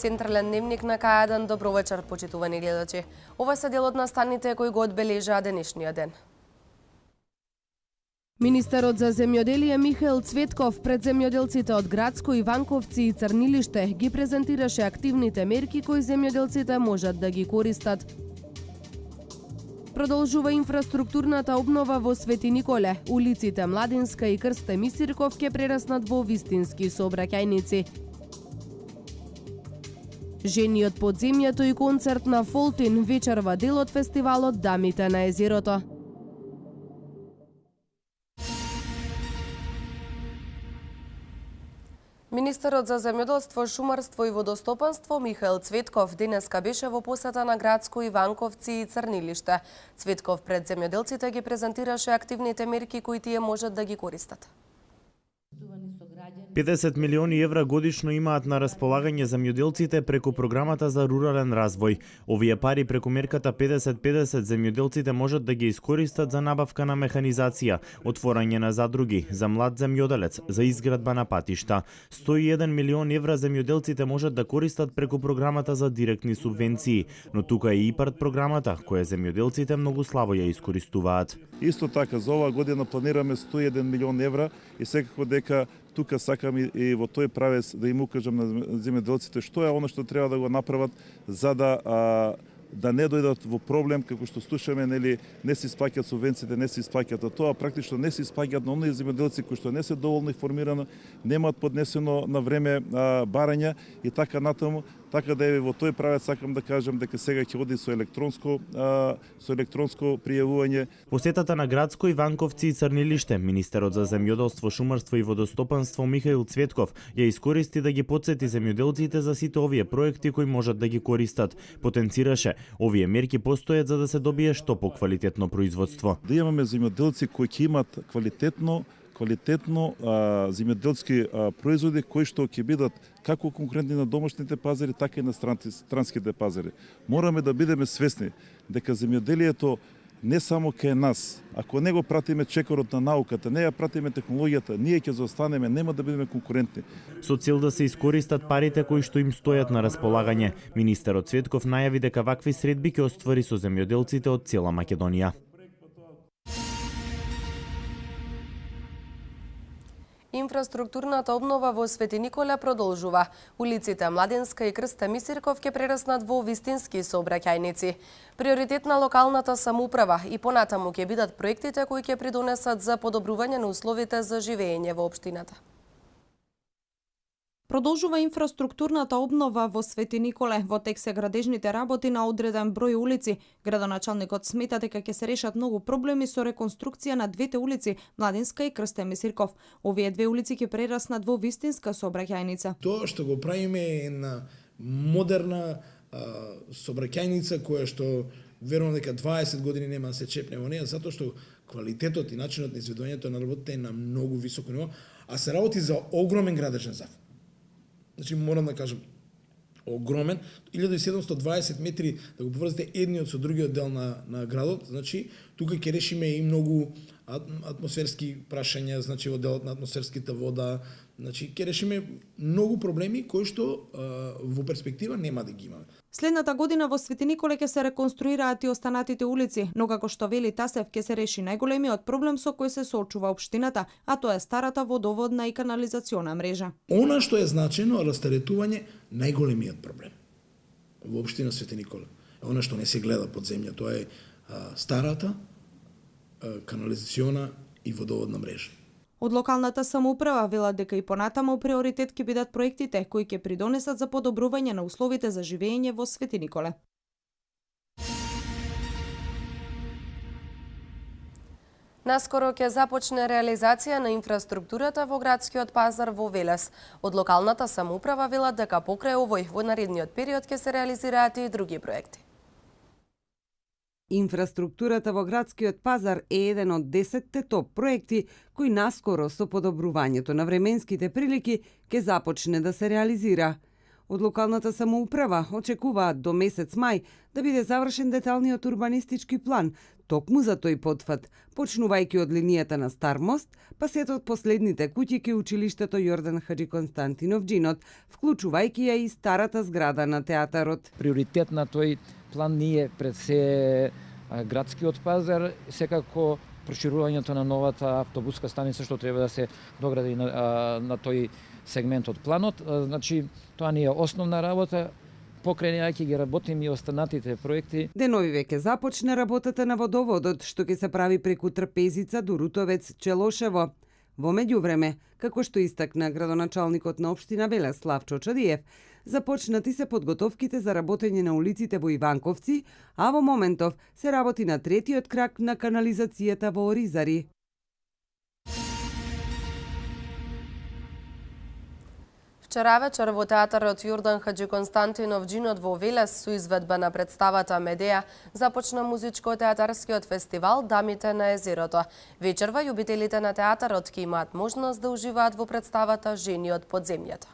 Централен дневник на К1. Добро вечер, почитувани гледачи. Ова се дел од настаните кои го одбележаа денешниот ден. Министерот за земјоделие Михаил Цветков пред земјоделците од Градско, Иванковци и Црнилиште ги презентираше активните мерки кои земјоделците можат да ги користат. Продолжува инфраструктурната обнова во Свети Николе. Улиците Младинска и Крсте Мисирков ќе прераснат во вистински сообраќајници. Жени од подземјето и концерт на Фолтин вечерва дел од фестивалот Дамите на езерото. Министерот за земјоделство, шумарство и водостопанство Михаил Цветков денеска беше во посета на Градско, Иванковци и Црнилиште. Цветков пред земјоделците ги презентираше активните мерки кои тие можат да ги користат. 50 милиони евра годишно имаат на располагање земјоделците преку програмата за рурален развој. Овие пари преку мерката 50-50 земјоделците можат да ги искористат за набавка на механизација, отворање на задруги, за млад земјоделец, за изградба на патишта. 101 милион евра земјоделците можат да користат преку програмата за директни субвенции, но тука е ИПАРД програмата, која земјоделците многу слабо ја искористуваат. Исто така, за оваа година планираме 101 милион евра и секако дека тука сакам и во тој правец да им укажам на земјоделците што е оно што треба да го направат за да не дојдат во проблем, како што слушаме, нели, не се исплаќаат субвенциите, не се исплаќаат, а тоа практично не се исплаќаат на оние земјоделци кои што не се доволно информирани, немаат поднесено на време барања и така натаму. Така да е во тој правец сакам да кажам дека сега ќе оди со електронско пријавување. Посетата на Градско, Иванковци и Црнилиште, министерот за земјоделство, шумарство и водостопанство Михаил Цветков ја искористи да ги потсети земјоделците за сите овие проекти кои можат да ги користат. Потенцираше, овие мерки постојат за да се добие што поквалитетно производство. Да имаме земјоделци кои ќе имат квалитетно земјоделски производи кои што ќе бидат како конкурентни на домашните пазари, така и на странските пазари. Мораме да бидеме свесни дека земјоделието не само кај нас, ако не го пратиме чекорот на науката, не ја пратиме технологијата, ние ќе заостанеме, нема да бидеме конкурентни. Со цел да се искористат парите кои што им стојат на располагање, министерот Цветков најави дека вакви средби ќе оствари со земјоделците од цела Македонија. Инфраструктурната обнова во Свети Николе продолжува. Улиците Младинска и Крсте Мисирков ќе прераснат во вистински сообраќајници. Приоритет на локалната самоуправа и понатаму ќе бидат проектите кои ќе придонесат за подобрување на условите за живење во општината. Продолжува инфраструктурната обнова во Свети Николе. Во тек се градежните работи на одреден број улици. Градоначалникот смета дека ќе се решат многу проблеми со реконструкција на двете улици, Младинска и Крсте Мисирков. Овие две улици ќе прераснат во вистинска сообраќајница. Тоа што го правиме е една модерна сообраќајница која што верувам дека 20 години нема да се чепне во неја, затоа што квалитетот и начинот на изведувањето на работите е на многу високо ниво, а се работи за огромен градежен зафат. Значи, морам да кажам, огромен, 1720 метри да го поврзете едниот со другиот дел на градот, значи, тука ќе решиме и многу атмосферски прашања, значи, во делот на атмосферската вода, значи, ќе решиме многу проблеми кои што во перспектива нема да ги имаме. Следната година во Свети Николе ќе се реконструираат и останатите улици, но како што вели Тасев ќе се реши најголемиот проблем со кој се соочува општината, а тоа е старата водоводна и канализациона мрежа. Она што е значено растаретување најголемиот проблем во општина Свети Николе. Она што не се гледа под земја, тоа е старата канализациона и водоводна мрежа. Од локалната самоуправа велат дека и понатаму приоритет ќе бидат проектите кои ќе придонесат за подобрување на условите за живење во Свети Николе. Наскоро ќе започне реализација на инфраструктурата во градскиот пазар во Велес. Од локалната самоуправа велат дека покрај овој во наредниот период ќе се реализираат и други проекти. Инфраструктурата во градскиот пазар е еден од 10-те топ проекти кои наскоро со подобрувањето на временските прилики ќе започне да се реализира. Од локалната самоуправа очекуваат до месец мај да биде завршен деталниот урбанистички план, Токму за тој потфат, почнувајќи од линијата на Стар мост, па сето од последните куќи ке училиштето Јордан Хаджи Константинов Джинот, вклучувајќи ја и старата зграда на театарот. Приоритет на тој план ние пред се градскиот пазар, секако проширувањето на новата автобуска станица што треба да се догради на тој сегмент од планот. Значи, тоа ни е основна работа. Покрај ги работим и останатите проекти. Денови веќе започне работата на водоводот, што ќе се прави преку Трпезица до Рутовец Челошево. Во меѓувреме, како што истакна градоначалникот на општина Велес Славчо Чадиев, започнати се подготовките за работење на улиците во Иванковци, а во моментов се работи на третиот крак на канализацијата во Оризари. Вчера вечер во театарот Јордан Хаджи Константинов Джинот во Велес со изведба на представата Медеја започна музичко-театарскиот фестивал Дамите на езерото. Вечерва љубителите на театарот ќе имаат можност да уживаат во представата Жени од подземјата.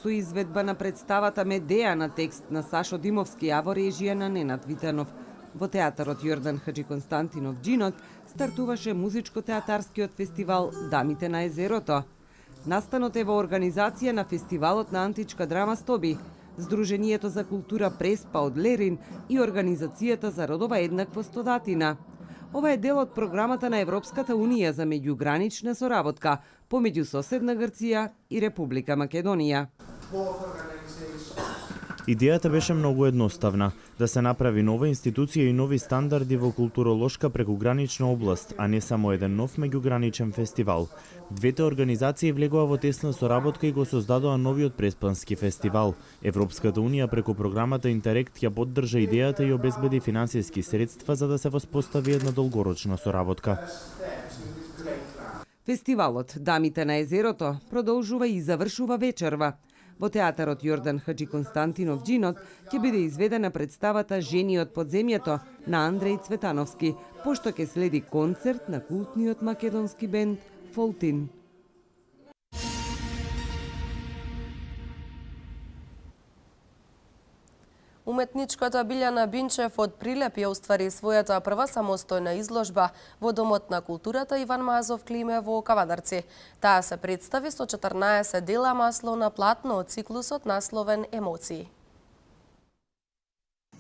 Со изведба на представата Медеја на текст на Сашо Димовски, а во режија на Ненад Витанов. Во театарот Јордан Хаджи Константинов Джинот стартуваше музичко-театарскиот фестивал Дамите на езерото. Настанот е во организација на фестивалот на античка драма Стоби, Сдруженијето за култура Преспа од Лерин и Организацијата за родова еднаквост од Атина. Ова е дел од програмата на Европската Унија за меѓугранична соработка помеѓу соседна Грција и Република Македонија. Идејата беше многу едноставна, да се направи нова институција и нови стандарди во културолошка прекугранична област, а не само еден нов меѓуграничен фестивал. Двете организации влегоа во тесна соработка и го создадоа новиот Преспански фестивал. Европската Унија преку програмата Интерект ја поддржа идејата и обезбеди финансиски средства за да се воспостави една долгорочна соработка. Фестивалот Дамите на езерото продолжува и завршува вечерва. Во театарот Јордан Хаджи Константинов Джинот ќе биде изведена представата Жени од подземјето на Андреј Цветановски, пошто ќе следи концерт на култниот македонски бенд Фолтин. Уметничката Билјана Бинчев од Прилеп ја уствари својата прва самостојна изложба во Домот на културата Иван Мазов Климе во Кавадарци. Таа се представи со 14 дела масло на платно од циклусот насловен Емоции.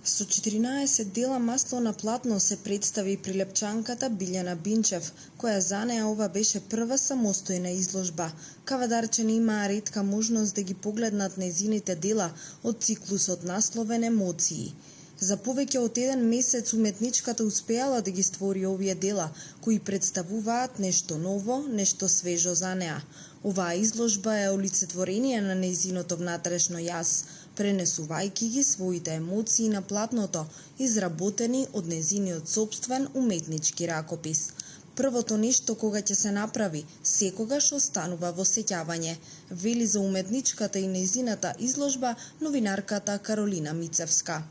Со 14 дела масло на платно се представи прилепчанката Билјана Бинчев, која за неа ова беше прва самостојна изложба. Кавадарчани имаа ретка можност да ги погледнат нејзините дела од циклусот насловен Емоции. За повеќе од еден месец уметничката успеала да ги створи овие дела, кои представуваат нешто ново, нешто свежо за неа. Оваа изложба е олицетворение на нејзиното внатрешно јас, пренесувајќи ги своите емоции на платното, изработени од нејзиниот сопствен уметнички ракопис. Првото нешто кога ќе се направи, секогаш останува во сеќавање, вели за уметничката и нејзината изложба новинарката Каролина Мицевска.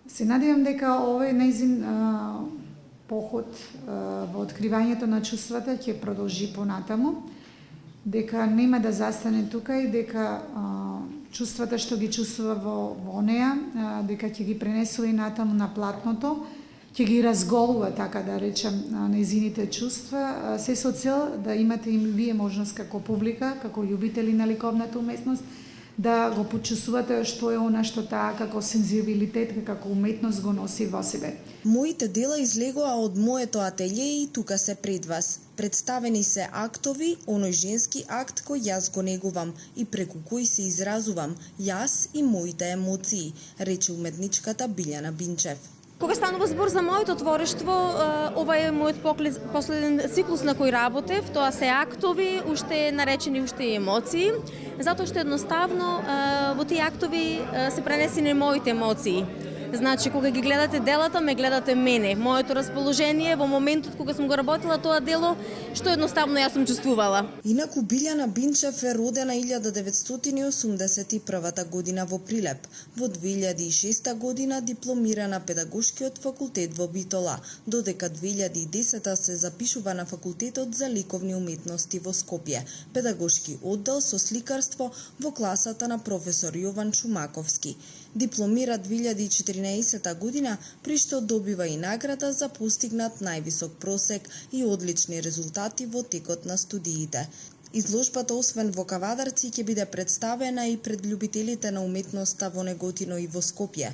Се надевам дека овој нејзин поход во откривањето на чувствата ќе продолжи понатаму, дека нема да застане тука и дека чувствата што ги чувствува во неа, дека ќе ги пренесува и натаму на платното, ќе ги разголува, така да речем, нејзините чувства, се со цел да имате и вие можност како публика, како љубители на ликовната уметност, да го почувствувате што е она што таа како сензибилитет, како уметност го носи во себе. Моите дела излегоа од моето ателје и тука се пред вас. Представени се актови, оној женски акт кој јас го негувам и преку кој се изразувам, јас и моите емоции, рече уметничката Билјана Бинчев. Кога станува збор за моето творештво, ова е мојот последен циклус на кој работев, тоа се актови, уште наречени уште и емоции, затоа што едноставно во тие актови се пренесени моите емоции. Значи, кога ги гледате делата, ме гледате мене. Моето расположение во моментот кога сум го работила тоа дело, што едноставно јас сум чувствувала. Инаку Билјана Бинчев е родена 1981 година во Прилеп. Во 2006 година дипломира на Педагошкиот факултет во Битола, додека 2010 се запишува на Факултетот за ликовни уметности во Скопје, педагошки оддел со сликарство во класата на професор Јован Чумаковски. Дипломира 2014 година, при што добива и награда за постигнат највисок просек и одлични резултати во текот на студиите. Изложбата, освен во Кавадарци, ќе биде представена и пред љубителите на уметноста во Неготино и во Скопје.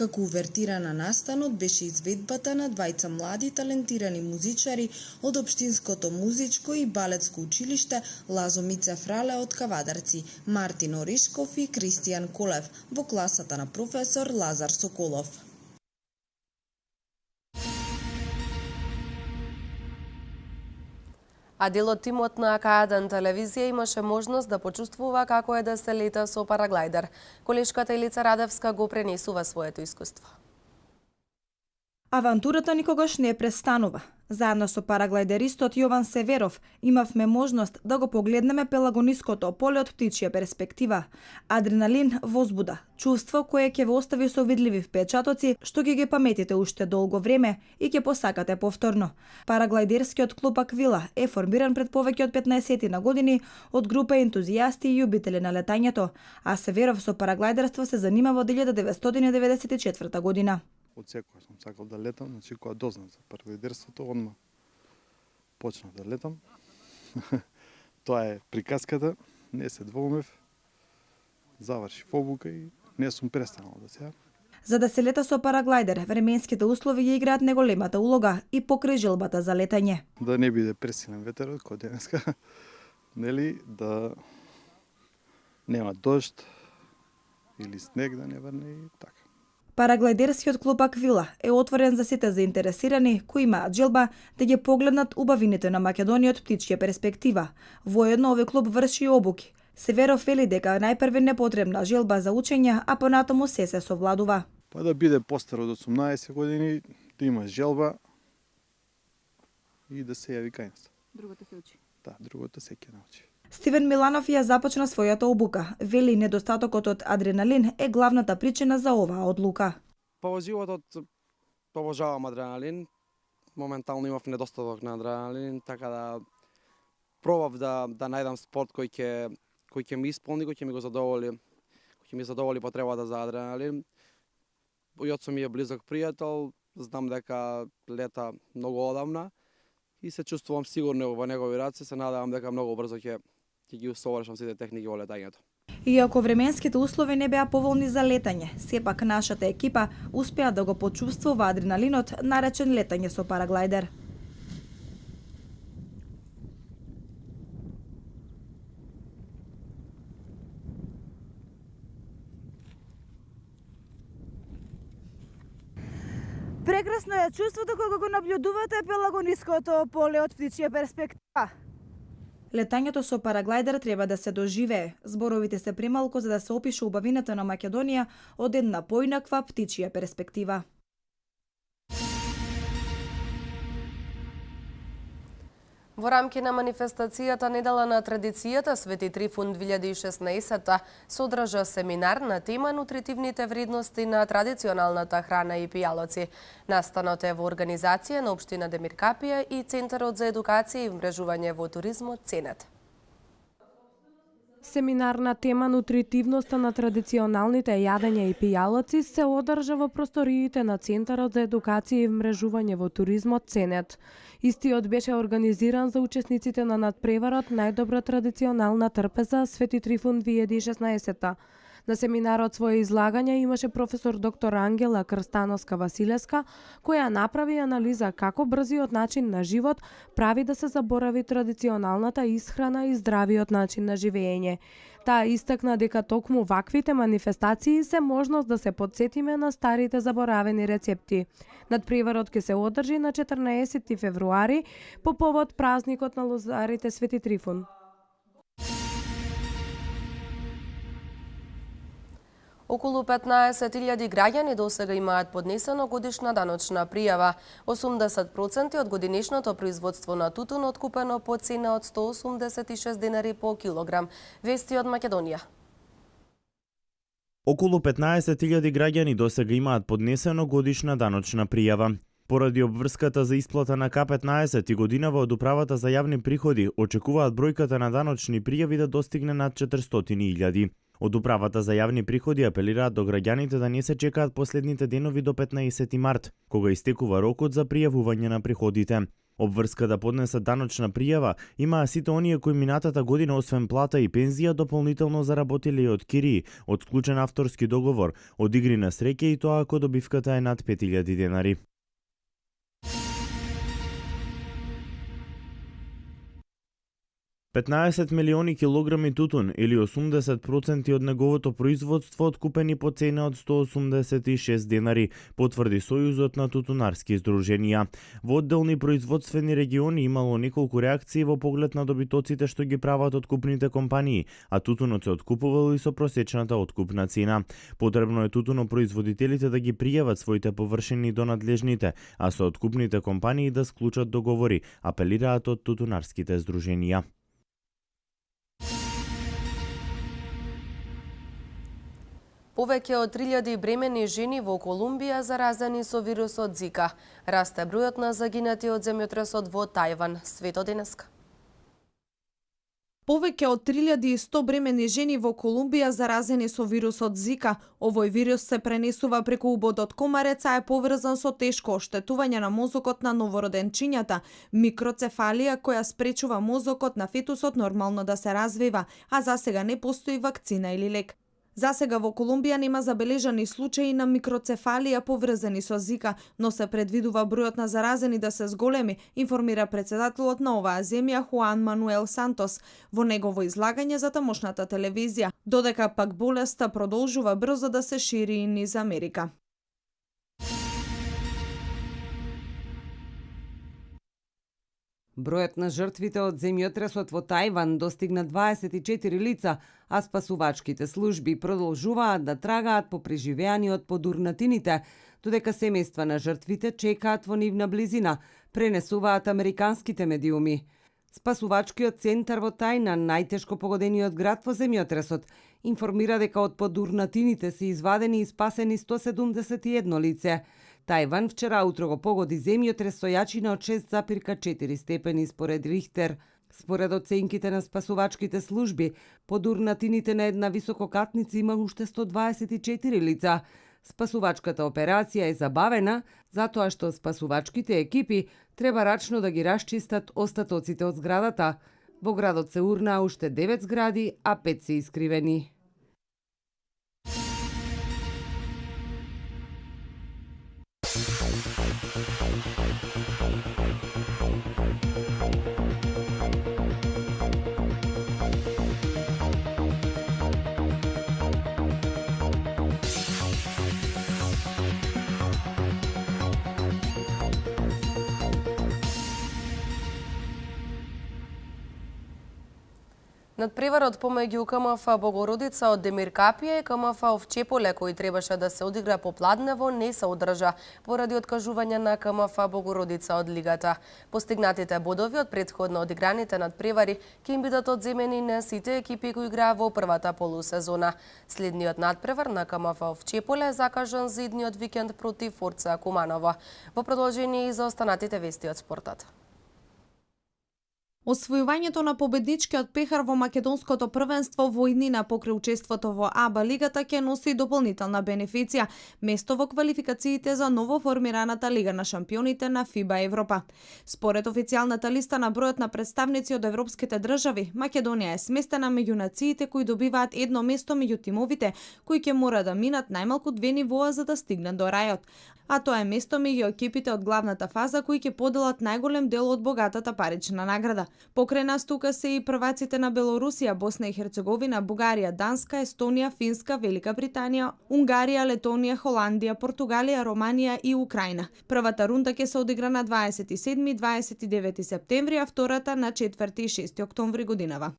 Како увертира на настанот беше изведбата на двајца млади талентирани музичари од Општинското музичко и балетско училиште Лазо Мице Фрале од Кавадарци, Мартин Оришков и Кристијан Колев во класата на професор Лазар Соколов. А дел од тимот на К1 телевизија имаше можност да почувствува како е да се лета со параглайдер. Колешката Илица Радевска го пренесува своето искуство. Авантурата никогаш не престанува. Заедно со параглайдеристот Јован Северов имавме можност да го погледнеме пелагониското поле од птичја перспектива. Адреналин, возбуда, чувство кое ќе ве остави со видливи впечатоци што ќе ги паметите уште долго време и ќе посакате повторно. Параглайдерскиот клуб Аквила е формиран пред повеќе од 15 на години од група ентузијасти и љубители на летањето, а Северов со параглайдерство се занимава од 1994 година. Од секоја сум сакал да летам, значи кога дознав за параглайдерството, одма почнав да летам. Тоа е приказката, не се двоумев, завршив обука и не сум престанал да се. За да се лета со параглайдер, временските услови ја играат неголемата улога и покрај желбата за летање. Да не биде пресилен ветерот, кој денеска, нели, да нема дожд или снег да не врне и така. Параглайдерскиот клуб Аквила е отворен за сите заинтересирани кои имаат желба да ги погледнат убавините на Македонија од птичја перспектива. Воедно овој клуб врши и обуки. Северов вели дека најпрви не потребна желба за учење, а понатаму се совладува. Па да биде постар од 18 години, да има желба и да се јави кај нас. Другото се учи. Да, другото се ќе научи. Стивен Миланов ја започна својата обука. Вели недостатокот од адреналин е главната причина за оваа одлука. Па во животот обожавам адреналин. Моментално имав недостаток на адреналин, така да пробав да најдам спорт кој ќе ми исполни, кој ќе ми го задоволи, кој ќе ми задоволи потребата за адреналин. Јоцо ми е близок пријател, знам дека лета многу одамна и се чувствувам сигурно во негови раце, се надевам дека многу брзо ќе ги усовршам сите техники во летањето. Иако временските услови не беа поволни за летање, сепак нашата екипа успеа да го почувствува адреналинот наречен летање со параглайдер. Прекрасно е чувството кога го наблюдувате пелагониското поле од птичја перспектива. Летањето со параглайдер треба да се доживее. Зборовите се премалку за да се опише убавината на Македонија од една поинаква птичја перспектива. Во рамки на манифестацијата Недела на традицијата Свети Трифун 2016 содржа семинар на тема нутритивните вредности на традиционалната храна и пијалоци. Настанот е во организација на Општина Демир Капија и Центарот за едукација и мрежување во туризмот Ценет. Семинар на тема нутритивноста на традиционалните јадења и пијалоци се одржа во просториите на Центарот за едукација и мрежување во туризмот Ценет. Истиот беше организиран за учесниците на надпреварот Најдобра традиционална трпеза Свети Трифун 2016. На семинарот своје излагање имаше професор доктор Ангела Крстановска-Василеска, која направи анализа како брзиот начин на живот прави да се заборави традиционалната исхрана и здравиот начин на живење. Таа истакна дека токму ваквите манифестации се можност да се потсетиме на старите заборавени рецепти. Надпреварот ќе се одржи на 14 февруари по повод празникот на лозарите Свети Трифун. Околу 15.000 граѓани досега имаат поднесено годишна даночна пријава. 80% од годинешното производство на тутун откупено по цена од 186 денари по килограм. Вести од Македонија. Околу 15.000 граѓани досега имаат поднесено годишна даночна пријава. Поради обврската за исплата на К15 и годинава од Управата за јавни приходи, очекуваат бројката на даночни пријави да достигне над 400.000. Од управата за јавни приходи апелираат до граѓаните да не се чекаат последните денови до 15 март, кога истекува рокот за пријавување на приходите. Обврска да поднесат даночна пријава имаа сите оние кои минатата година освен плата и пензија дополнително заработиле и од кирии, од склучен авторски договор, од игри на среќа и тоа ако добивката е над 5000 денари. $15 милиони килограми тутун или 80% од неговото производство откупени по цена од 186 денари, потврди Сојузот на тутунарски здруженија. Во одделни производствени региони имало неколку реакции во поглед на добитоците што ги прават откупните компании, а тутунот се откупувал и со просечната откупна цена. Потребно е тутунопроизводителите да ги пријават своите површини до надлежните, а со откупните компании да склучат договори, апелираат од тутунарските здруженија. Повеќе од 3000 бремени жени во Колумбија заразени со вирусот Зика. Расте бројот на загинати од земјотресот во Тајван. Свето денеска. Повеќе од 3100 бремени жени во Колумбија заразени со вирусот Зика. Овој вирус се пренесува преку убодот комарец, а е поврзан со тешко оштетување на мозокот на новороденчињата, микроцефалија која спречува мозокот на фетусот нормално да се развива, а засега не постои вакцина или лек. Засега во Колумбија нема забележани случаи на микроцефалија поврзани со Зика, но се предвидува бројот на заразени да се зголеми, информира председателот на оваа земја Хуан Мануел Сантос во негово излагање за тамошната телевизија, додека пак болеста продолжува брзо да се шири и низ Америка. Бројот на жртвите од земјотресот во Тајван достигна 24 лица, а спасувачките служби продолжуваат да трагаат по преживеани од подурнатините, додека семејства на жртвите чекаат во нивна близина, пренесуваат американските медиуми. Спасувачкиот центар во Тајнан, најтешко погодениот град во земјотресот, информира дека од подурнатините се извадени и спасени 171 лице. Тајван вчера утро го погоди земјотрес со јачина од 6,4 степени според Рихтер. Според оценките на спасувачките служби, подурнатините на една висококатница има уште 124 лица. Спасувачката операција е забавена, затоа што спасувачките екипи треба рачно да ги расчистат остатоците од зградата. Во градот се урнаа уште 9 згради, а 5 се искривени. Надпреварот помеѓу КМФ Богородица од Демир Капија и КМФ Овчеполе, кој требаше да се одигра попладнево, не се одржа поради откажување на КМФ Богородица од лигата. Постигнатите бодови од претходно одиграните надпревари ќе им бидат одземени на сите екипи кои играа во првата полусезона. Следниот надпревар на КМФ Овчеполе е закажан за идниот викенд против Форца Куманово. Во продолжение и за останатите вести од спортот. Освојувањето на победничкиот пехар во македонското првенство во иднина покрај учеството во АБА лигата ќе носи дополнителна бенефиција, место во квалификациите за ново формираната Лига на шампионите на ФИБА Европа. Според официјалната листа на бројот на представници од европските држави, Македонија е сместена меѓу нациите кои добиваат едно место меѓу тимовите кои ќе мора да минат најмалку 2 нивоа за да стигнат до рајот. А тоа е место меѓу екипите од главната фаза кои ќе поделат најголем дел од богатата парична награда. Покрај нас тука се и прваците на Белорусија, Босна и Херцеговина, Бугарија, Данска, Естонија, Финска, Велика Британија, Унгарија, Летонија, Холандија, Португалија, Романија и Украина. Првата рунда ќе се одигра на 27-29 септември, а втората на 4 и 6 октомври годинава.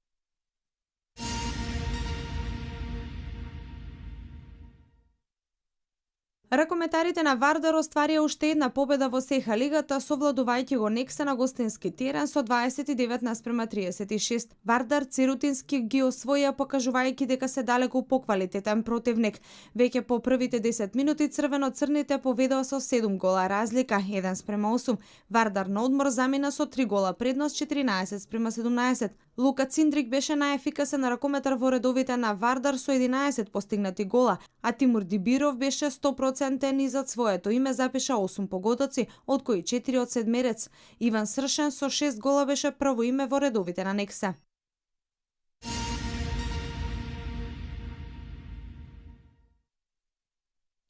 Ракометарите на Вардар остварија уште една победа во СЕХА лигата, совладувајќи го Некса на гостински терен со 29-36. Вардар Церутински ги освоја, покажувајќи дека се далеку поквалитетен противник. Веќе по првите 10 минути црвено-црните поведоа со 7 гола разлика, 1:8. Вардар на одмор замина со 3 гола предност, 14:17. Лука Циндрик беше најефикасен ракометар во редовите на Вардар со 11 постигнати гола, а Тимур Дибиров беше 100% и зад своето име запиша 8 погодоци, од кои 4 од седмерец. Иван Сршен со 6 гола беше прво име во редовите на Нексе.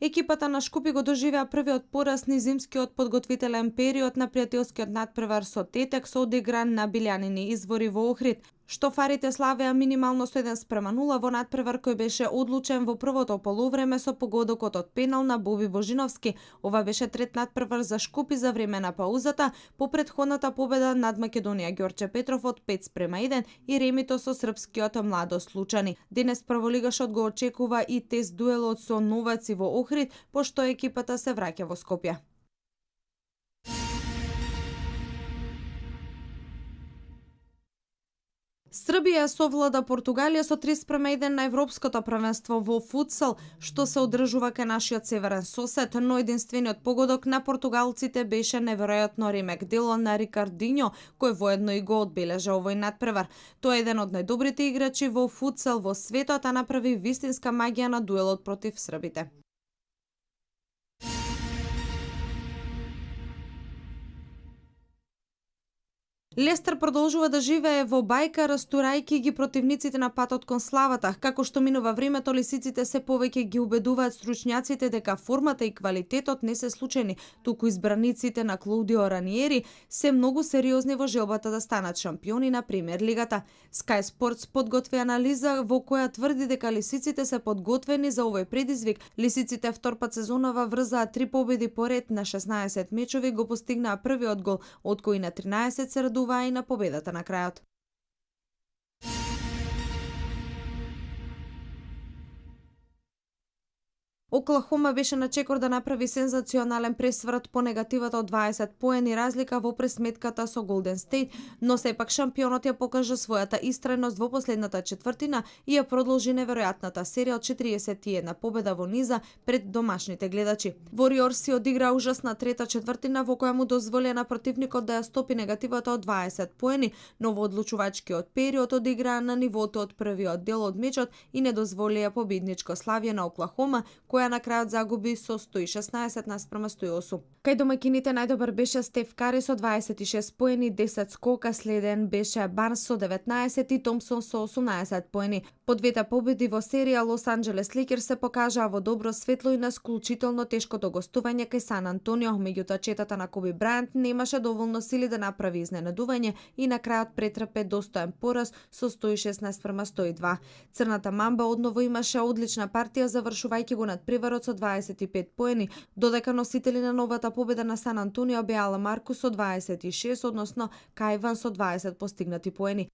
Екипата на Шкупи го доживеа првиот пораз низ зимскиот подготвителен период на пријателскиот надпревар со Тетек со одигран на Билјанини извори во Охрид. Штофарите славеа минимално со 1:0 во надпревар кој беше одлучен во првото полувреме со погодокот од пенал на Боби Божиновски. Ова беше трет надпревар за Шкупи за време на паузата по претходната победа над Македонија Ѓорче Петров од 5:1 и ремито со српскиот Младост Лучани. Денес прволигашот го очекува и тест дуелот со Новаци во Охрид, пошто екипата се враќа во Скопје. Србија совлада Португалија со 3:1 на Европското првенство во футсал, што се одржува кај нашиот северен сосед, но единствениот погодок на португалците беше неверојатно ремек дело на Рикардиньо, кој воедно и го одбележа овој надпревар. Тој е еден од најдобрите играчи во футсал во светот, а направи вистинска магија на дуелот против србите. Лестер продолжува да живее во бајка, растурајќи ги противниците на патот кон славата. Како што минува времето, лисиците се повеќе ги убедуваат стручњаците дека формата и квалитетот не се случајни, туку избраниците на Клаудио Раниери се многу сериозни во желбата да станат шампиони на Премиер лигата. Sky Sports подготви анализа во која тврди дека лисиците се подготвени за овој предизвик. Лисиците вторпат сезонова врзаа 3 победи поред на 16 мечови, го постигнаа првиот гол, од кои на 13 се радува и на победата на крајот. Оклахома беше на чекор да направи сензационален пресврат по негативата од 20 поени разлика во пресметката со Голден Стейт, но сепак шампионот ја покажа својата истрајност во последната четвртина и ја продолжи неверојатната серија од 41 победа во низа пред домашните гледачи. Warriors си одигра ужасна трета четвртина во која му дозволи на противникот да ја стопи негативата од 20 поени, но во одлучувачкиот период одиграа на нивото од првиот дел од мечот и не дозволија победничко славје на Оклахома, која на крајот загуби со 116:108. Кај домаќините најдобар беше Стеф Кари со 26 поени, 10 скока, следен беше Барнс со 19 и Томпсон со 18 поени. По двете победи во серија Лос Анџелес Лейкерс се покажаа во добро светло и на исклучително тешкото гостување кај Сан Антонио, меѓутоа четата на Коби Брајант немаше доволно сили да направи изненадување и на крајот претрпе достоен пораз со 116:102. Црната мамба одново имаше одлична партија, завршувајќи го над преварот со 25 поени, додека носители на новата победа на Сан Антонио беа Ламарку со 26, односно Кајван со 20 постигнати поени.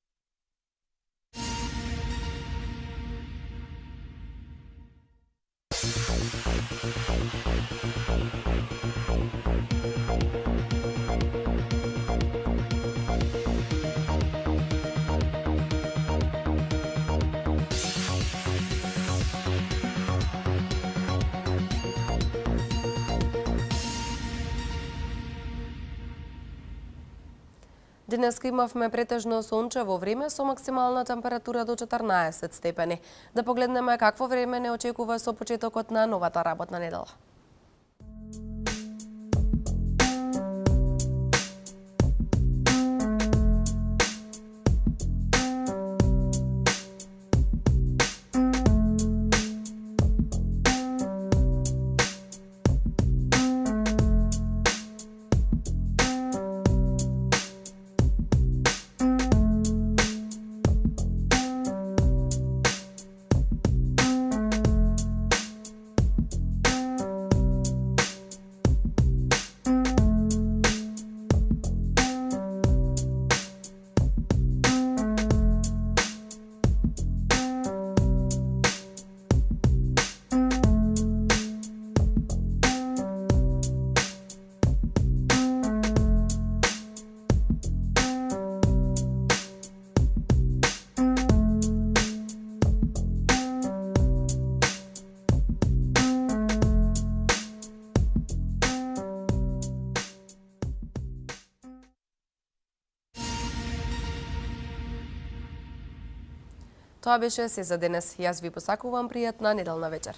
Денеска имавме претежно сончево време со максимална температура до 14 степени. Да погледнеме какво време не очекува со почетокот на новата работна недела. Тоа беше се за денес. Јас ви посакувам пријатна неделна вечер.